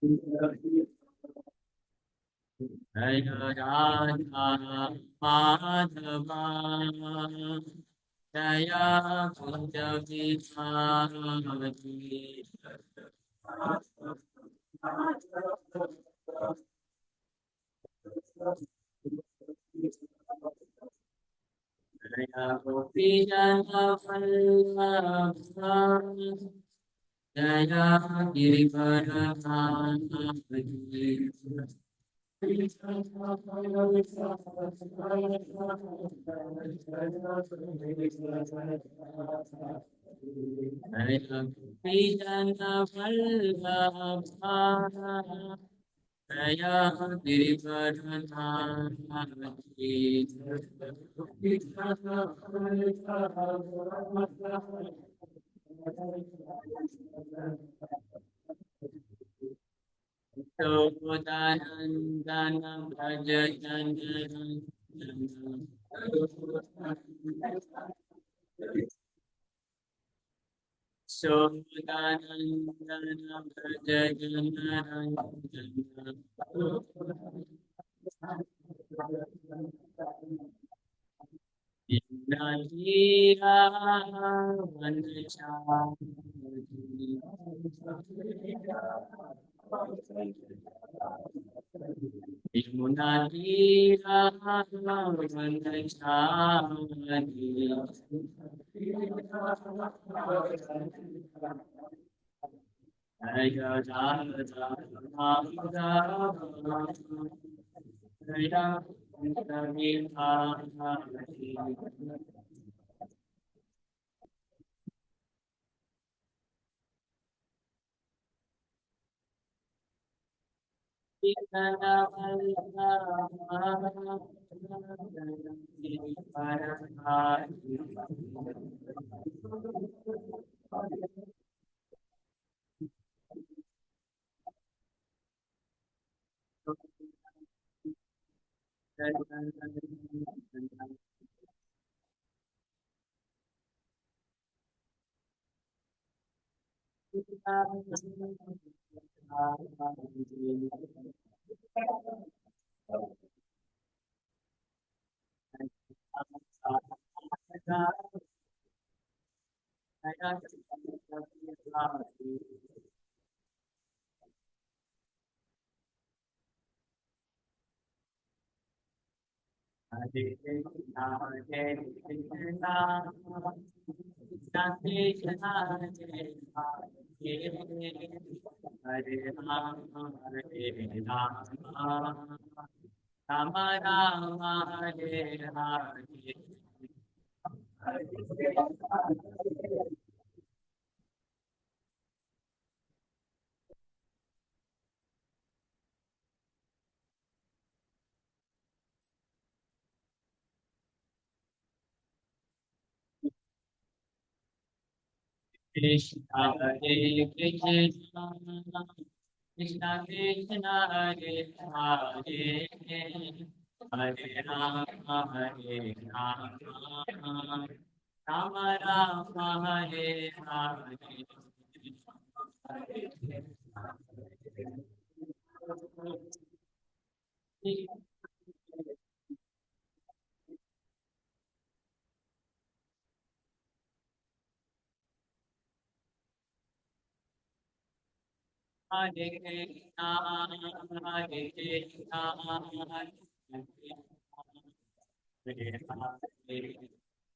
जय राधा माधवा जय कुंज विहारी जय गोपी जन वल्लभा जय गिरिवरधारी जय गोपी जन वल्लभा जय Girivardhari Sodanandana Brajayanandana Sodanandana Brajayanandana Inadira Yamunadira Hare Krishna, Hare Krishna, Krishna Krishna, Hare Hare, Hare Rama, Hare Rama, Rama Rama, Hare Hare. Krishna Hare Krishna, Krishna Krishna Hare Hare, Hare Rama Hare Rama, Rama Rama Hare Hare. Hare Krishna, Hare Krishna, Hare Hare,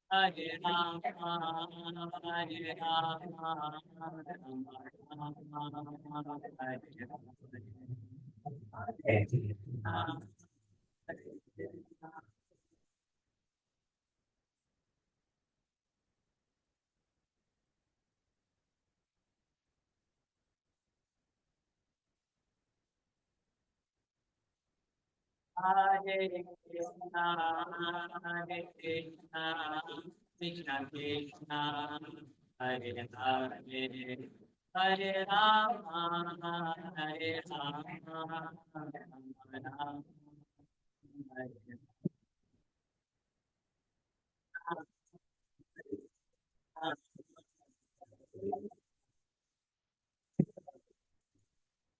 Hare Rama, Hare Rama, Rama Rama, Hare Hare. Hare Krishna, Hare Krishna, Krishna Krishna, Hare Hare, Hare Rama, Hare Rama, Rama Rama,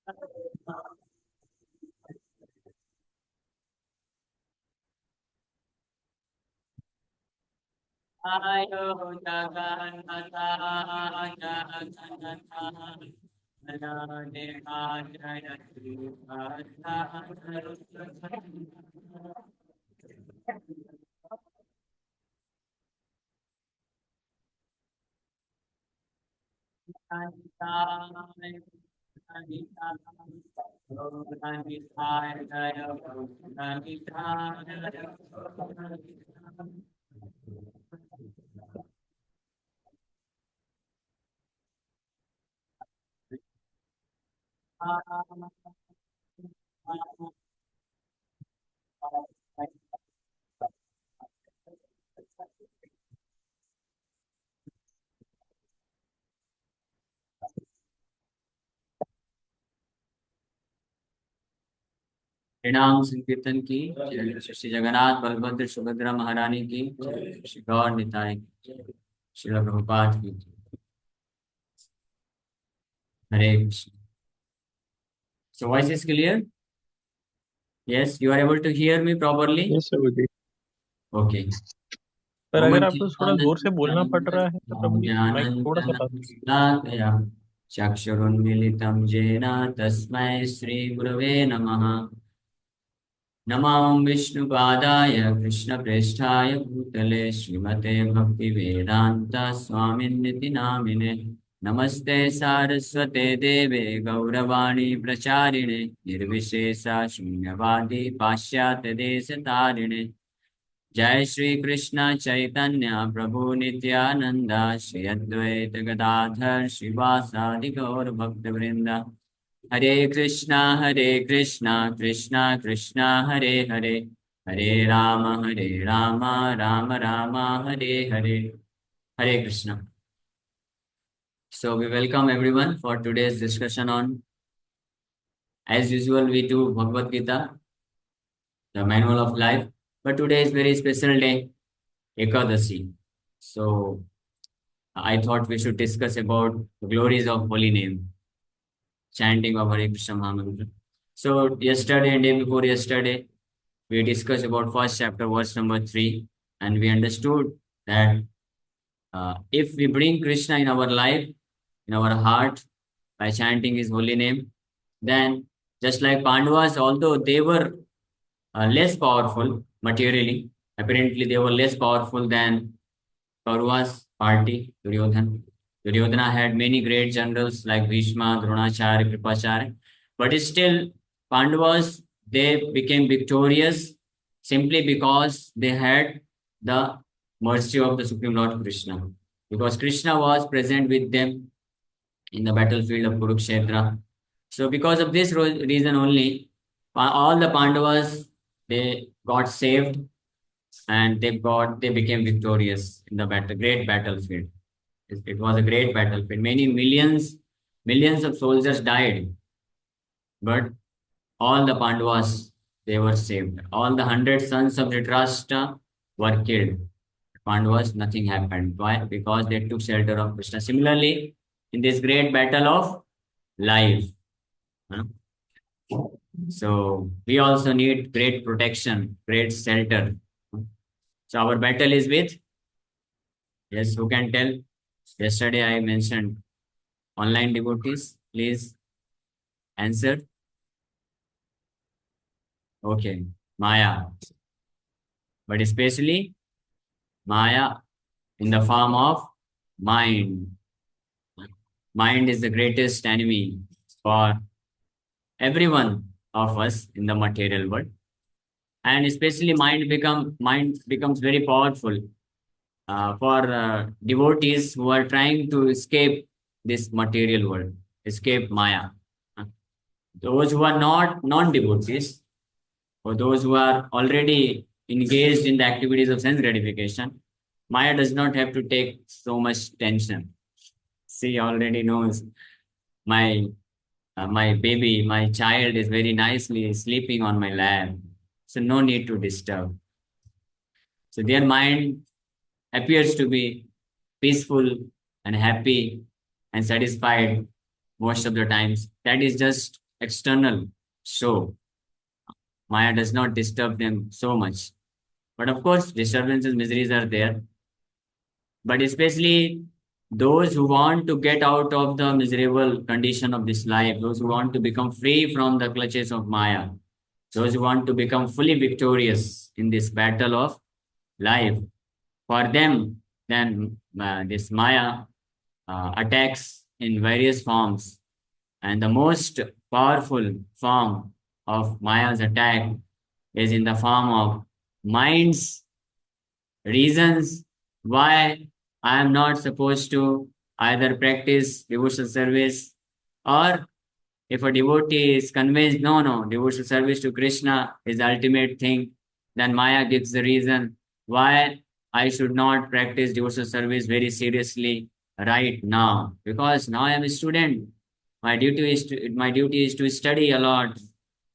Hare Ayo Jagannatha Jagannatha प्रणाम संकीर्तन की जय। श्री जगन्नाथ बलभद्र सुभद्रा महारानी की जय। श्री गौर निताय की जय। श्री प्रभुपाद की जय। हरे Krishna. So voice is clear? Yes, you are able to hear me properly? Yes Prabhu. Okay. पर ओम अगर आपको थोड़ा जोर से बोलना पड़ रहा है तो प्रभु जी माइक थोड़ा सा पास। ज्ञानञ्जनशलाकया चक्षुरुन्मीलितं येन तस्मै श्रीगुरवे नमः। नमो विष्णुपादाय कृष्णप्रेष्ठाय भूतले श्रीमते भक्तिवेदान्त स्वामिन्निति नामिने। नमस्ते सारस्वते देवे गौरवाणी प्रचारिणे निर्विशेषा शून्यवादी पाश्चात्य देशतारिणे। जय श्री कृष्ण चैतन्य प्रभु नित्यानंद श्री अद्वैत गदाधर श्रीवासादि गौर भक्त वृंद। हरे कृष्णा कृष्णा कृष्णा हरे हरे, हरे राम राम राम हरे हरे। हरे Krishna. So we welcome everyone for today's discussion on, as usual we do Bhagavad Gita, the manual of life. But today is very special day, Ekadasi. So I thought we should discuss about the glories of holy name, chanting of Hare Krishna Mahamantra. So yesterday and day before yesterday, we discussed about first chapter, verse number 3, and we understood that if we bring Krishna in our life, in our heart, by chanting His holy name, then just like Pandavas, although they were less powerful materially, apparently they were less powerful than Kauravas party, Duryodhana. Duryodhana had many great generals like Bhishma, Dronacharya, Kripacharya, but still Pandavas, they became victorious simply because they had the mercy of the Supreme Lord Krishna. Because Krishna was present with them in the battlefield of Kurukshetra. So because of this reason only, all the Pandavas, they got saved and they became victorious in the great battlefield. It was a great battlefield. Many millions of soldiers died, but all the Pandavas, they were saved. All the 100 sons of Dhritarashtra were killed. Pandavas, nothing happened. Why? Because they took shelter of Krishna. Similarly, in this great battle of life, huh? So we also need great protection, great shelter. So our battle is with, yes, who can tell? Yesterday I mentioned online devotees. Please answer. Okay, Maya, but especially Maya in the form of mind. Mind is the greatest enemy for everyone of us in the material world, and especially mind becomes very powerful for devotees who are trying to escape this material world, escape Maya. Uh, Those who are not non-devotees, or those who are already engaged in the activities of sense gratification, Maya does not have to take so much tension. She already knows my my baby, my child is very nicely sleeping on my lap, so no need to disturb. So their mind appears to be peaceful and happy and satisfied most of the times. That is just external show. Maya does not disturb them so much. But of course, disturbances, miseries are there. But especially those who want to get out of the miserable condition of this life, those who want to become free from the clutches of Maya, those who want to become fully victorious in this battle of life, for them, then this Maya attacks in various forms. And the most powerful form of Maya's attack is in the form of mind's reasons why I am not supposed to either practice devotional service, or if a devotee is convinced, no, no, devotional service to Krishna is the ultimate thing, then Maya gives the reason why I should not practice devotional service very seriously right now. Because now I am a student. My duty is to study a lot.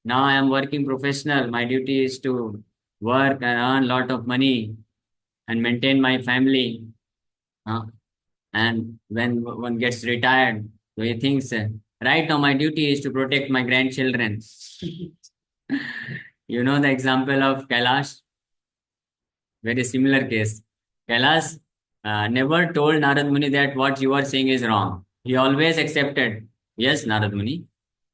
Now I am working professional. My duty is to work and earn a lot of money and maintain my family. Uh, and when one gets retired, so he thinks, right now my duty is to protect my grandchildren. You know the example of Kailash, very similar case. Kailash never told Narad Muni that what you are saying is wrong. He always accepted. Yes, Narad Muni,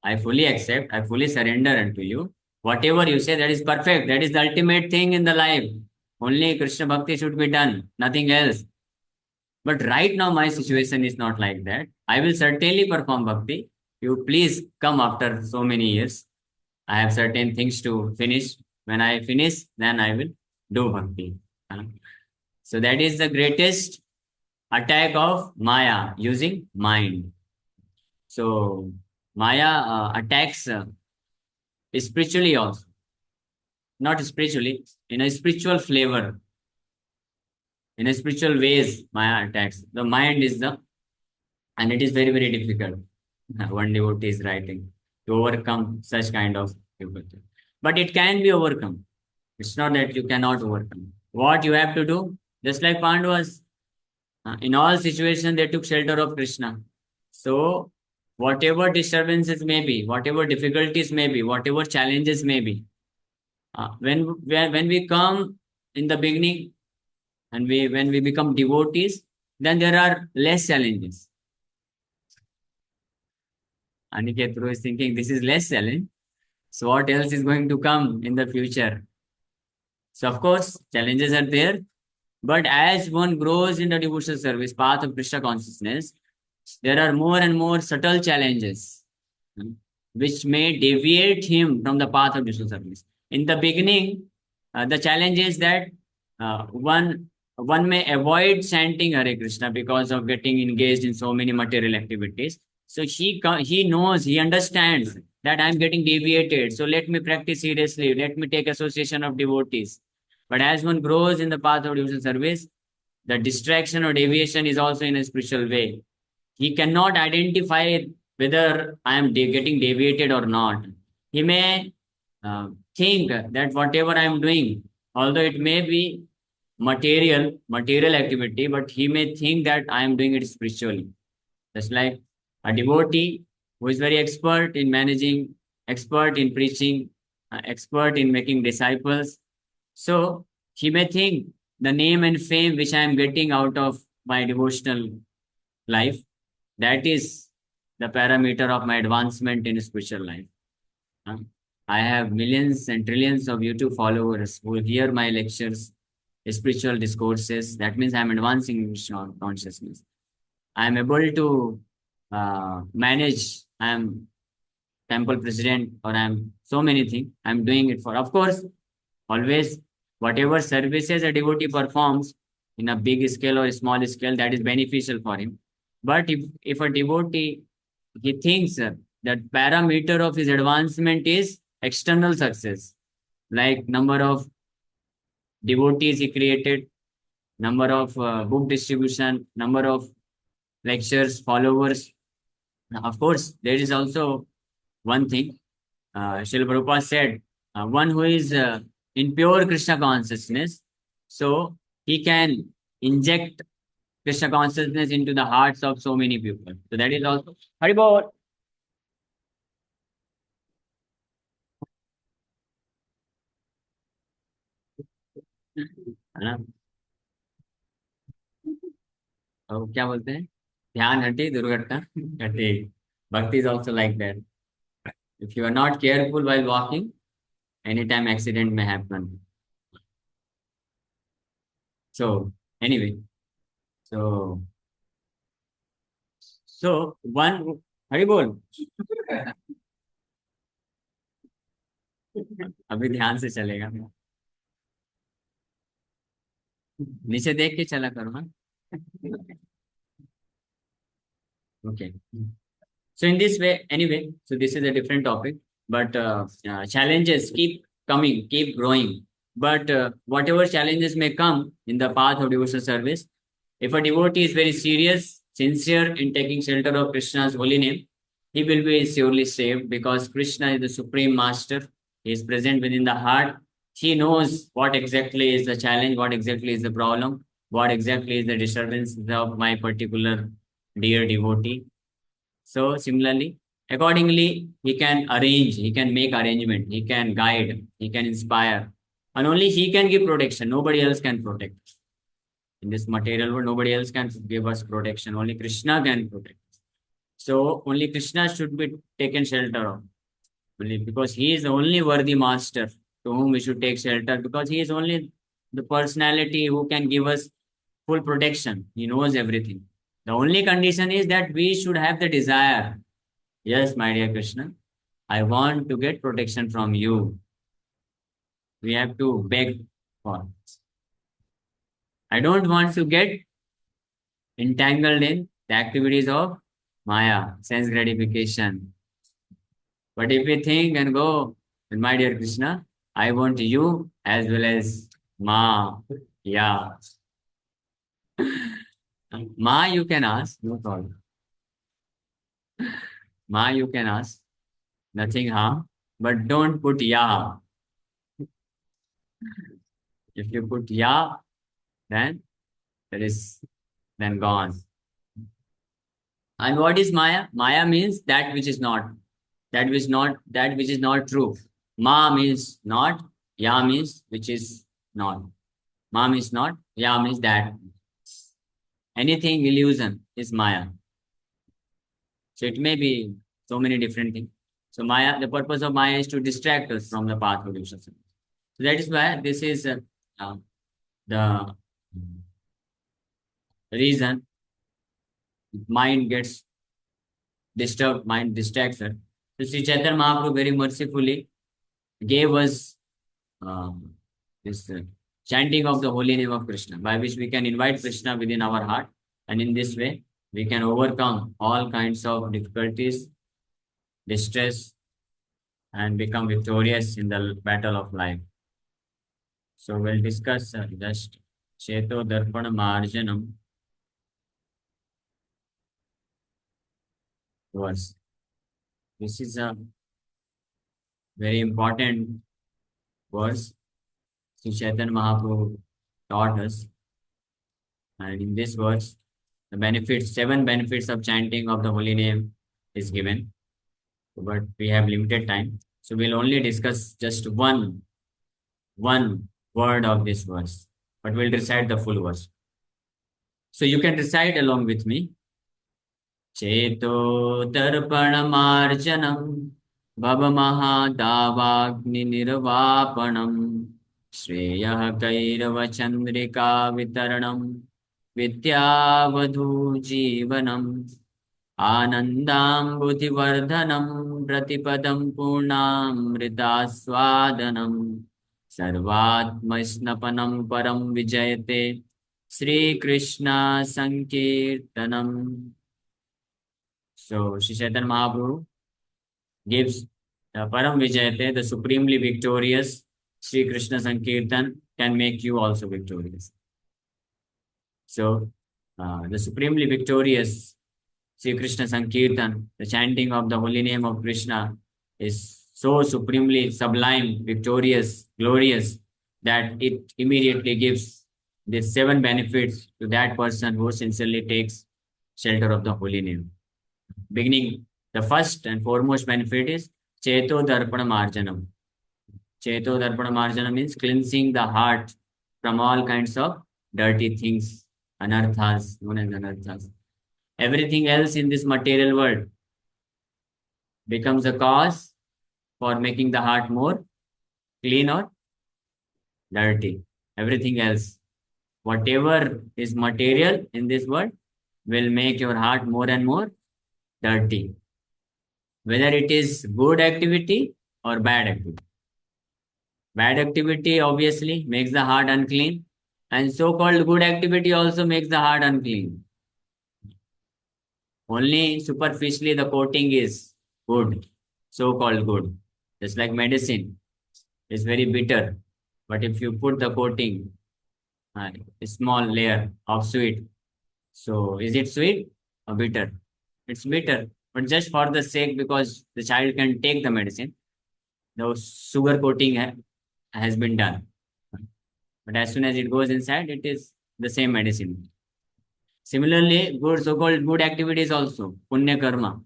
I fully accept, I fully surrender unto you. Whatever you say, that is perfect. That is the ultimate thing in the life. Only Krishna Bhakti should be done, nothing else. But right now, my situation is not like that. I will certainly perform bhakti. You please come after so many years. I have certain things to finish. When I finish, then I will do bhakti. Uh, So that is the greatest attack of Maya using mind. So Maya attacks spiritually also, not spiritually, in a spiritual flavor, in a spiritual ways. Maya attacks. The mind is the, and it is very, very difficult. One devotee is writing to overcome such kind of difficulty. But it can be overcome. It's not that you cannot overcome. What you have to do, just like Pandavas, in all situations they took shelter of Krishna. So whatever disturbances may be, whatever difficulties may be, whatever challenges may be, when we come in the beginning and we when we become devotees, then there are less challenges. Aniket Thuru is thinking this is less challenge. So what else is going to come in the future? So of course, challenges are there, but as one grows in the devotional service, path of Krishna consciousness, there are more and more subtle challenges, which may deviate him from the path of devotional service. In the beginning, the challenge is that one may avoid chanting Hare Krishna because of getting engaged in so many material activities. So he knows, he understands that I'm getting deviated. So let me practice seriously. Let me take association of devotees. But as one grows in the path of devotional service, the distraction or deviation is also in a spiritual way. He cannot identify whether I am getting deviated or not. He may think that whatever I am doing, although it may be material activity, but he may think that I am doing it spiritually. Just like a devotee who is very expert in managing, expert in preaching, expert in making disciples. So he may think the name and fame which I am getting out of my devotional life, that is the parameter of my advancement in spiritual life. Huh? I have millions and trillions of YouTube followers who hear my lectures, spiritual discourses. That means I'm advancing in Krishna consciousness. I'm able to manage. I'm temple president, or I'm so many things. I'm doing it for, of course, always whatever services a devotee performs in a big scale or a small scale, that is beneficial for him. But if a devotee, he thinks that parameter of his advancement is external success, like number of devotees he created, number of book distribution, number of lectures, followers. Of course, there is also one thing. Srila Prabhupada said, one who is in pure Krishna consciousness, so he can inject Krishna consciousness into the hearts of so many people. So that is also Haribol. है ना? और क्या बोलते हैं, ध्यान हटे दुर्घटना घटे। Bhakti is also like that. If you are not careful while walking, anytime accident may happen. So anyway, so one, हरी बोल। अभी ध्यान से चलेगा, नीचे देख के चला करो, हाँ। Okay. So in this way, anyway, so this is a different topic, but challenges keep coming, keep growing. But whatever challenges may come in the path of devotional service, if a devotee is very serious, sincere in taking shelter of Krishna's holy name, he will be surely saved because Krishna is the supreme master. He is present within the heart. He knows what exactly is the challenge, what exactly is the problem, what exactly is the disturbance of my particular dear devotee. So similarly, accordingly, he can arrange, he can make arrangement, he can guide, he can inspire, and only he can give protection. Nobody else can protect. In this material world, nobody else can give us protection. Only Krishna can protect. So only Krishna should be taken shelter of, because he is the only worthy master to whom we should take shelter, because he is only the personality who can give us full protection. He knows everything. The only condition is that we should have the desire. Yes, my dear Krishna, I want to get protection from you. We have to beg for. I don't want to get entangled in the activities of Maya, sense gratification. But if we think and go, then my dear Krishna, I want you as well as Ma. Yeah. Ma, you can ask, no problem. Ma, you can ask, nothing harm, but don't put Ya. If you put Ya, then that is then gone. And what is Maya? Maya means that which is not, that which is not true. Ma means not, Ya means which is not. Ma means not, Ya means that. Anything illusion is Maya. So it may be so many different things. So Maya, the purpose of Maya is to distract us from the path of devotional service. So that is why this is the reason mind gets disturbed, mind distracts her. So Sri Chaitanya Mahaprabhu very mercifully gave us this chanting of the holy name of Krishna, by which we can invite Krishna within our heart, and in this way we can overcome all kinds of difficulties, distress, and become victorious in the battle of life. So we'll discuss just Cheto Darpana Marjanam verse. This is a very important verse Sri Chaitanya Mahaprabhu taught us. And in this verse, the benefits, 7 benefits of chanting of the holy name is given. But we have limited time. So we'll only discuss just one word of this verse. But we'll recite the full verse. So you can recite along with me. Cheto darpanamarjanam भवमहादावाग्नि निर्वापणम् श्रेयः कैरवचन्द्रिका वितरणम् विद्यावधू जीवनम् आनन्दाम्बुधिवर्धनम् प्रतिपदं पूर्णामृतास्वादनम् सर्वात्मस्नपनं परं विजयते Shrikrishna संकीर्तनम्. So Sri Chaitanya Mahaprabhu gives Param Vijayate, the supremely victorious Sri Krishna Sankirtan can make you also victorious. So the supremely victorious Sri Krishna Sankirtan, the chanting of the holy name of Krishna, is so supremely sublime, victorious, glorious, that it immediately gives these 7 benefits to that person who sincerely takes shelter of the holy name. Beginning, the first and foremost benefit is Cheto Darpana Marjanam. Cheto Darpana Marjanam means cleansing the heart from all kinds of dirty things, anarthas, known as anarthas. Everything else in this material world becomes a cause for making the heart more clean or dirty. Everything else, whatever is material in this world, will make your heart more and more dirty, whether it is good activity or bad activity. Bad activity obviously makes the heart unclean, and so called good activity also makes the heart unclean. Only superficially the coating is good, so called good. Just like medicine is very bitter, but if you put the coating, a small layer of sweet, so is it sweet or bitter? It's bitter, but just for the sake because the child can take the medicine, the sugar coating has been done. But as soon as it goes inside, it is the same medicine. Similarly, good so-called good activities also, punya karma.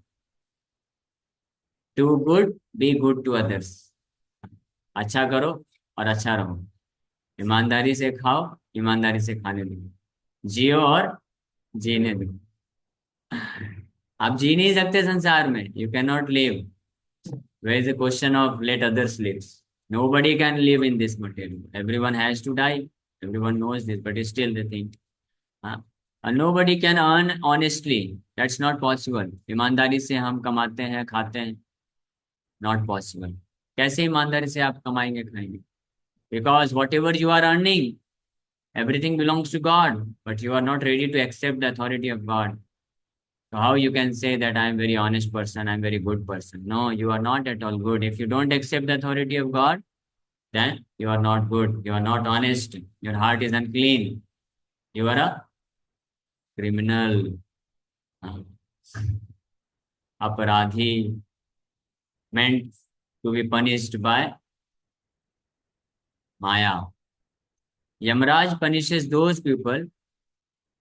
Do good, be good to others. अच्छा करो और अच्छा रहो. ईमानदारी से खाओ, ईमानदारी से खाने दो. जियो और जीने दो. आप जी नहीं सकते संसार में. You cannot live. Where is the question of let others live? Nobody can live in this material. Everyone has to die. Everyone knows this, but still they think. हाँ. And nobody can earn honestly. That's not possible. ईमानदारी से हम कमाते हैं, खाते हैं. Not possible. कैसे ईमानदारी से आप कमाएंगे, खाएंगे? Because whatever you are earning, everything belongs to God, but you are not ready to accept the authority of God. So how you can say that I am very honest person, I am very good person? No, you are not at all good. If you don't accept the authority of God, then you are not good. You are not honest. Your heart is unclean. You are a criminal, aparadhi, meant to be punished by Maya. Yamraj punishes those people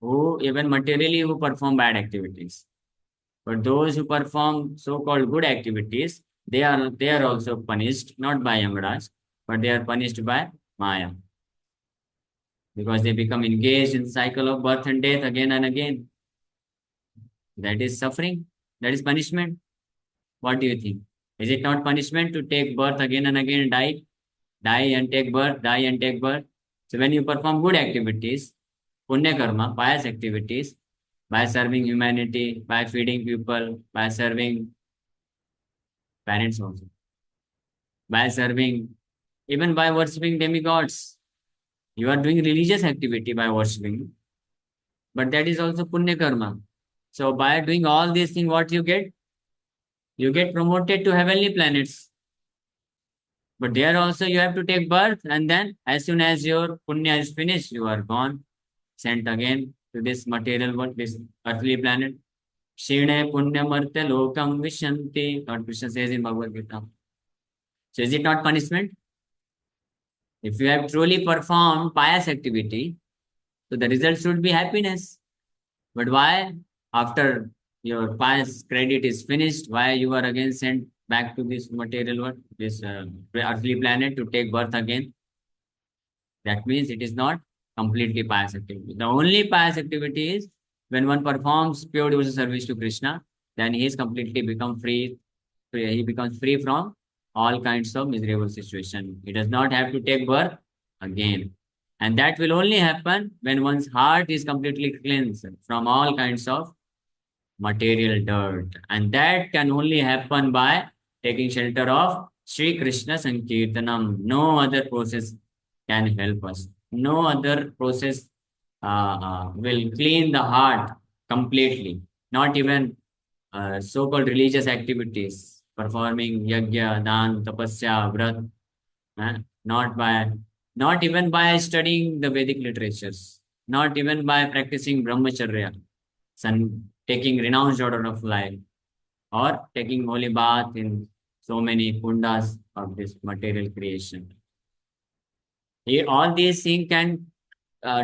who even materially who perform bad activities. But those who perform so-called good activities, they are also punished, not by Yamraj, but they are punished by Maya. Because they become engaged in cycle of birth and death again and again. That is suffering. That is punishment. What do you think? Is it not punishment to take birth again and again, die and take birth, die and take birth? So when you perform good activities, punya karma, pious activities, by serving humanity, by feeding people, by serving parents also, by serving, even by worshipping demigods, you are doing religious activity by worshipping, but that is also punya karma. So by doing all these things, what you get? You get promoted to heavenly planets. But there also you have to take birth, and then as soon as your punya is finished, you are gone, sent again to this material world, this earthly planet. Shine punya marte lokam vishanti, Lord Krishna says in Bhagavad Gita. So is it not punishment? If you have truly performed pious activity, so the result should be happiness. But why, after your pious credit is finished, why you are again sent back to this material world, this earthly planet to take birth again? That means it is not completely pious activity. The only pious activity is when one performs pure devotional service to Krishna, then he is completely become free. He becomes free from all kinds of miserable situation. He does not have to take birth again. And that will only happen when one's heart is completely cleansed from all kinds of material dirt. And that can only happen by taking shelter of Sri Krishna Sankirtanam. No other process can help us. No other process will clean the heart completely. Not even so-called religious activities, performing yajna, dan, tapasya, vrat, not by, not even by studying the Vedic literatures, not even by practicing brahmacharya, taking renounced order of life, or taking holy bath in so many kundas of this material creation. Here, all these things can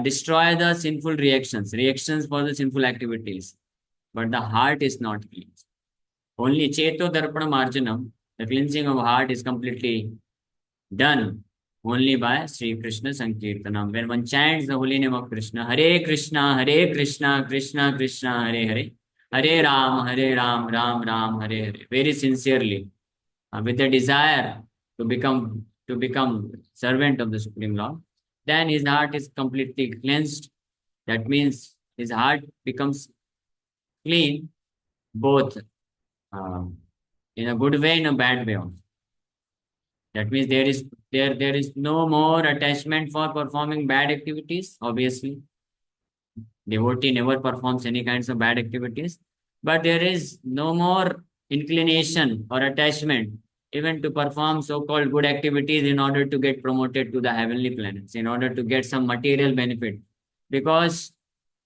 destroy the sinful reactions for the sinful activities, but the heart is not cleansed. Only cheto darpana marjanam, the cleansing of heart is completely done only by Sri Krishna Sankirtanam. When one chants the holy name of Krishna, Hare Krishna, Hare Krishna, Krishna Krishna, Hare Hare, Hare Ram, Ram Ram, Hare Hare, very sincerely, with a desire to become servant of the Supreme Lord, then his heart is completely cleansed. That means his heart becomes clean, both um, in a good way, in a bad way also. That means there is no more attachment for performing bad activities. Obviously, devotee never performs any kinds of bad activities, but there is no more inclination or attachment even to perform so-called good activities in order to get promoted to the heavenly planets, in order to get some material benefit. Because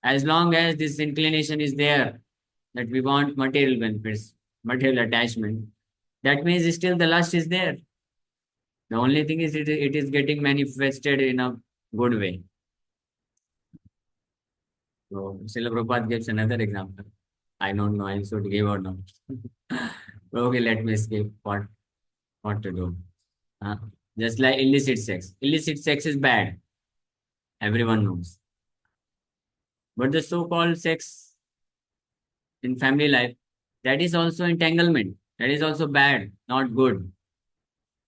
as long as this inclination is there, that we want material benefits, material attachment, that means still the lust is there. The only thing is it is getting manifested in a good way. So Srila Prabhupada gives another example. I don't know I should give or not. Okay, let me skip what to do. Uh, just like illicit sex. Illicit sex is bad. Everyone knows. But the so-called sex in family life, that is also entanglement. That is also bad, not good.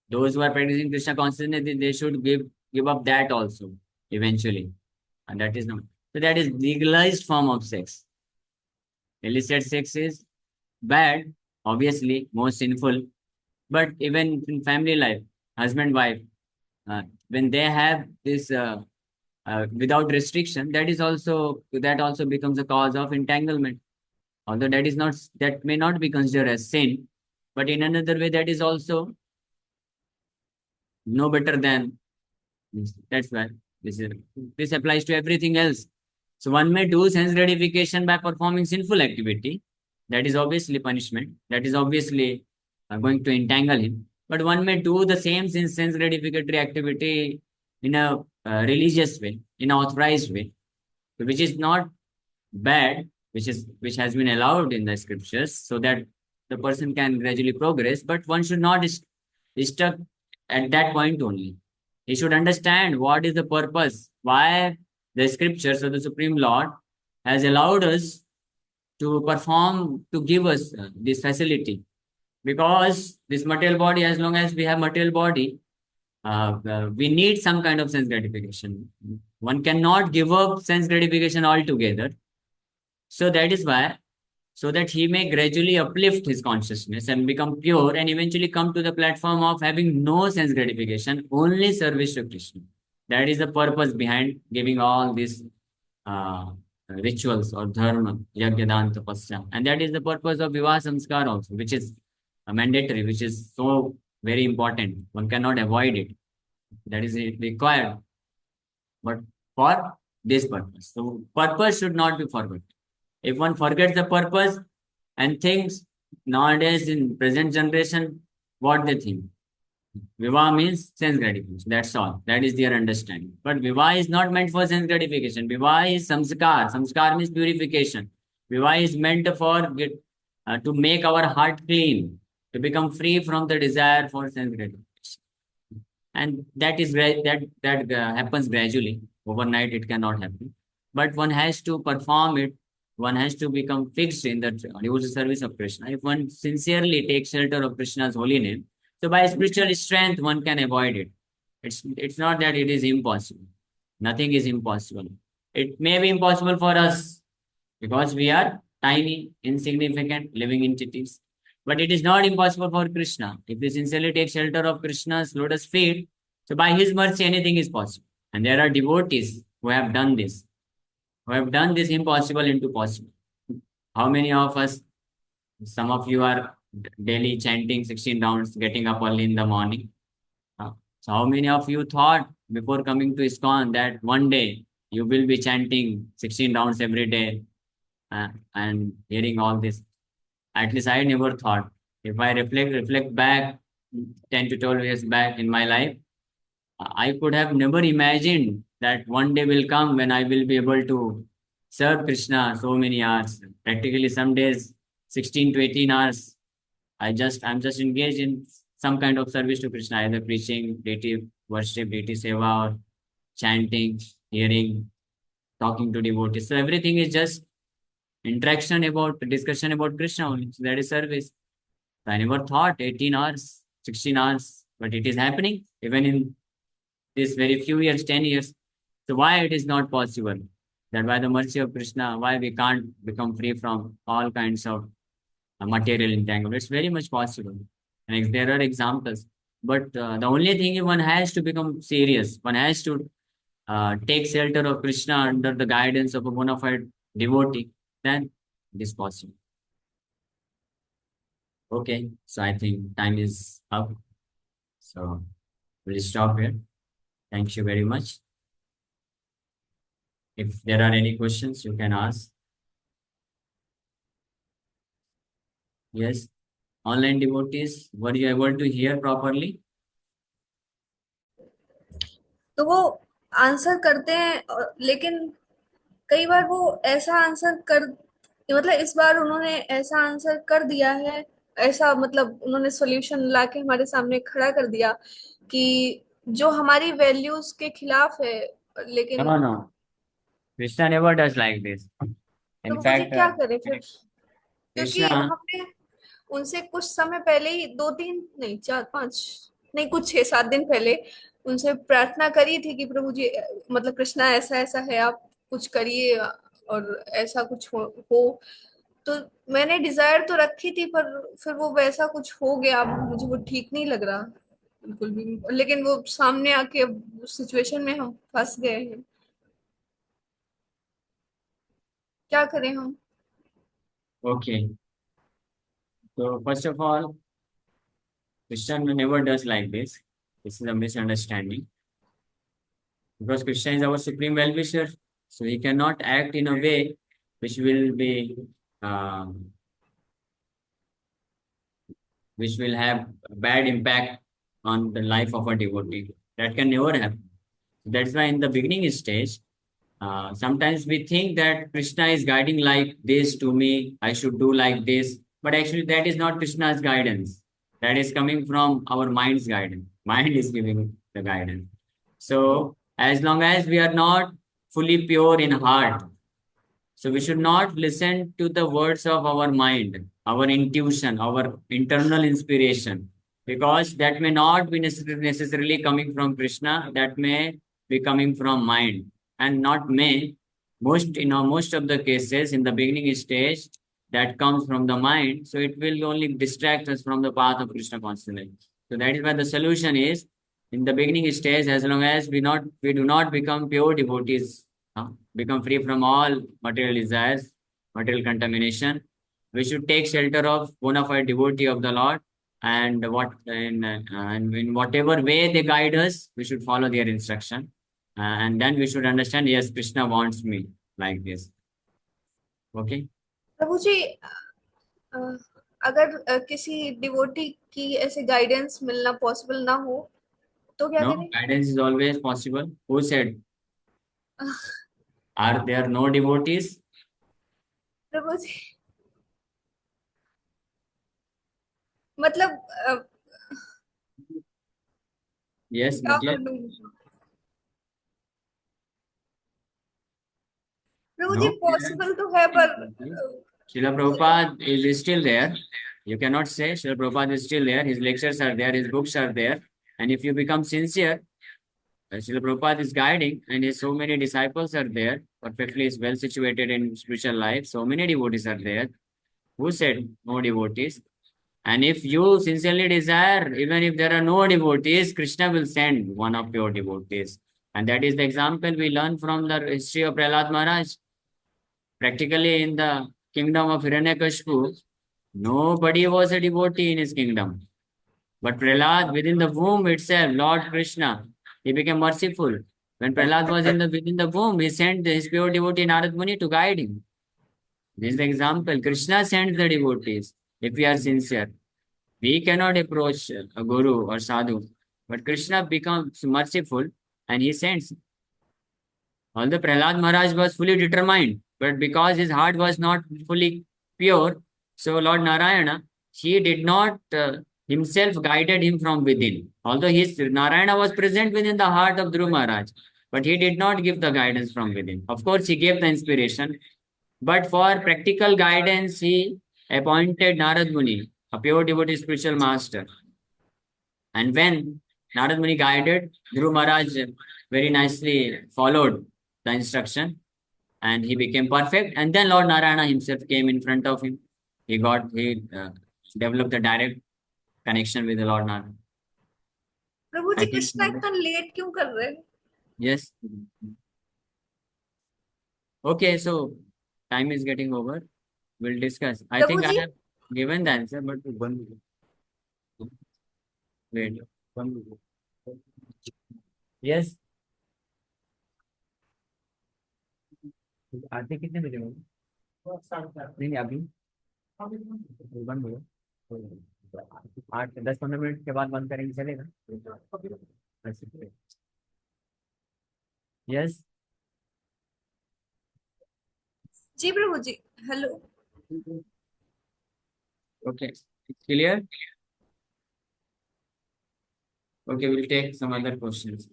Those who are practicing Krishna consciousness, they should give up that also eventually. And that is not. So that is legalized form of sex. Illicit sex is bad, obviously, most sinful. But even in family life, husband, wife, when they have this without restriction, that also becomes a cause of entanglement. Although that may not be considered as sin, but in another way, that is also no better than this. That's why this applies to everything else. So one may do sense gratification by performing sinful activity. That is obviously punishment. That is obviously going to entangle him. But one may do the same sense gratificatory activity in a religious way, in an authorized way, which is not bad, which has been allowed in the scriptures, so that the person can gradually progress. But one should not stuck at that point only. He should understand what is the purpose, why the scriptures of the Supreme Lord has allowed us to perform, to give us this facility. Because this material body, as long as we have material body, we need some kind of sense gratification. One cannot give up sense gratification altogether. So that is why, so that he may gradually uplift his consciousness and become pure and eventually come to the platform of having no sense gratification, only service to Krishna. That is the purpose behind giving all these uh, rituals or dharma, yajna, dana, tapasya. And that is the purpose of vivaha samskar also, which is mandatory, which is so very important. One cannot avoid it. That is required, but for this purpose. So purpose should not be forgotten. If one forgets the purpose and thinks nowadays in present generation, what they think. Vivaha means sense gratification. That's all. That is their understanding. But Vivaha is not meant for sense gratification. Vivaha is samskar. Samskar means purification. Vivaha is meant to make our heart clean, to become free from the desire for sense gratification. And that happens gradually. Overnight, it cannot happen. But one has to perform it. One has to become fixed in the devotional service of Krishna. If one sincerely takes shelter of Krishna's holy name, so by spiritual strength, one can avoid it. It's not that it is impossible. Nothing is impossible. It may be impossible for us because we are tiny, insignificant, living entities. But it is not impossible for Krishna. If we sincerely take shelter of Krishna's lotus feet, so by his mercy, anything is possible. And there are devotees who have done this, who have done this impossible into possible. How many of us, some of you are daily chanting 16 rounds, getting up early in the morning. So how many of you thought before coming to ISKCON that one day you will be chanting 16 rounds every day and hearing all this? At least I never thought. If I reflect back 10 to 12 years back in my life, I could have never imagined that one day will come when I will be able to serve Krishna so many hours. Practically some days 16 to 18 hours. I'm just engaged in some kind of service to Krishna, either preaching, deity worship, deity seva, or chanting, hearing, talking to devotees. So everything is just interaction about discussion about Krishna only. So that is service. So I never thought 18 hours, 16 hours, but it is happening even in this very few years, 10 years. So why it is not possible? That by the mercy of Krishna, why we can't become free from all kinds of material entanglement? It's very much possible. And there are examples. But the only thing one has to become serious. One has to take shelter of Krishna under the guidance of a bona fide devotee. Then it is possible. Okay, so I think time is up. So we'll stop here. Thank you very much. If there are any questions, you can ask. Yes. Online devotees, were you able to hear properly? तो वो answer करते हैं लेकिन कई बार वो ऐसा answer कर मतलब इस बार उन्होंने ऐसा आंसर कर दिया है, ऐसा मतलब उन्होंने सॉल्यूशन लाके हमारे सामने खड़ा कर दिया कि जो हमारी वैल्यूज के खिलाफ है, लेकिन No, no. Krishna never does like this. तो In मुझे fact, क्या करे फिर? क्योंकि Krishna, हमने उनसे कुछ समय पहले ही, 2 3 नहीं 4 5 नहीं, कुछ 6 7 दिन पहले उनसे प्रार्थना करी थी कि प्रभु जी मतलब कृष्णा ऐसा ऐसा है, आप कुछ करिए और ऐसा कुछ हो। तो मैंने डिजायर तो रखी थी, पर फिर वो वैसा कुछ हो गया, अब मुझे वो ठीक नहीं लग रहा बिल्कुल भी। लेकिन वो सामने आके अब सिचुएशन में हम फंस गए हैं, क्या करें हम? okay. So first of all, Krishna never does like this. This is a misunderstanding. Because Krishna is our supreme well-wisher, so he cannot act in a way which will be um, which will have a bad impact on the life of a devotee. That can never happen. That's why in the beginning stage, sometimes we think that Krishna is guiding like this to me, I should do like this. But actually, that is not Krishna's guidance. That is coming from our mind's guidance. Mind is giving the guidance. So, as long as we are not fully pure in heart, so we should not listen to the words of our mind, our intuition, our internal inspiration, because that may not be necessarily coming from Krishna. That may be coming from mind, and not may. Most of the cases in the beginning stage, that comes from the mind. So it will only distract us from the path of Krishna consciousness. So that is why the solution is in the beginning stage. As long as we do not become pure devotees, become free from all material desires, material contamination. We should take shelter of bona fide devotee of the Lord, and in whatever way they guide us, we should follow their instruction, and then we should understand. Yes, Krishna wants me like this. Okay. प्रभु जी अ, अगर किसी devotee की ऐसे guidance मिलना possible ना हो तो क्या No, करें? guidance is always possible. Who said? Are there no devotees? प्रभु जी मतलब Yes, क्या मतलब. करूं? प्रभु जी No. पॉसिबल तो है पर Srila Prabhupada is still there. You cannot say Srila Prabhupada is still there. His lectures are there, his books are there. And if you become sincere, Srila Prabhupada is guiding, and his so many disciples are there, perfectly is well situated in spiritual life. So many devotees are there. Who said no devotees? And if you sincerely desire, even if there are no devotees, Krishna will send one of your devotees. And that is the example we learn from the history of Prahlad Maharaj. Practically in the kingdom of Hiranyakashipu, nobody was a devotee in his kingdom. But Prahlad, within the womb itself, Lord Krishna, he became merciful. When Prahlad was within the womb, he sent his pure devotee Narad Muni to guide him. This is the example. Krishna sends the devotees if we are sincere. We cannot approach a guru or sadhu, but Krishna becomes merciful and he sends. Although Prahlad Maharaj was fully determined, but because his heart was not fully pure, so Lord Narayana, he did not himself guided him from within. Although Narayana was present within the heart of Dhruv Maharaj, but he did not give the guidance from within. Of course, he gave the inspiration, but for practical guidance, he appointed Narad Muni, a pure devotee spiritual master. And when Narad Muni guided, Dhruv Maharaj very nicely followed the instruction and he became perfect. And then Lord Narayana himself came in front of him. He developed a direct connection with the Lord Narayana. Prabhu I ji think, Krishna इतना late क्यों कर रहे हैं? yes. Okay, so time is getting over. We'll discuss. I Prabhu think I ji have given the answer, but one wait. Yes. आरती कितने बजे होगी? नहीं नहीं, अभी बंद हो 8 10 15 मिनट के बाद बंद करेंगे, चलेगा? Yes. Ji Prabhu ji, hello. Okay, clear. Okay, we'll take some other questions.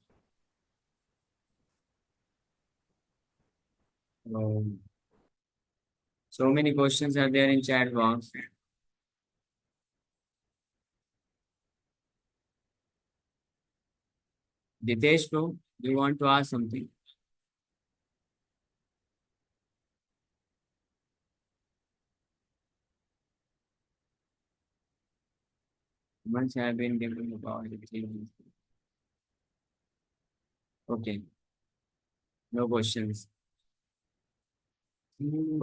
So many questions are there in chat box. Ditesh bro, do you want to ask something? Once I have been given about it. Okay, no questions.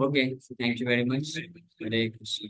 Okay, thank you very much. Hare Krishna.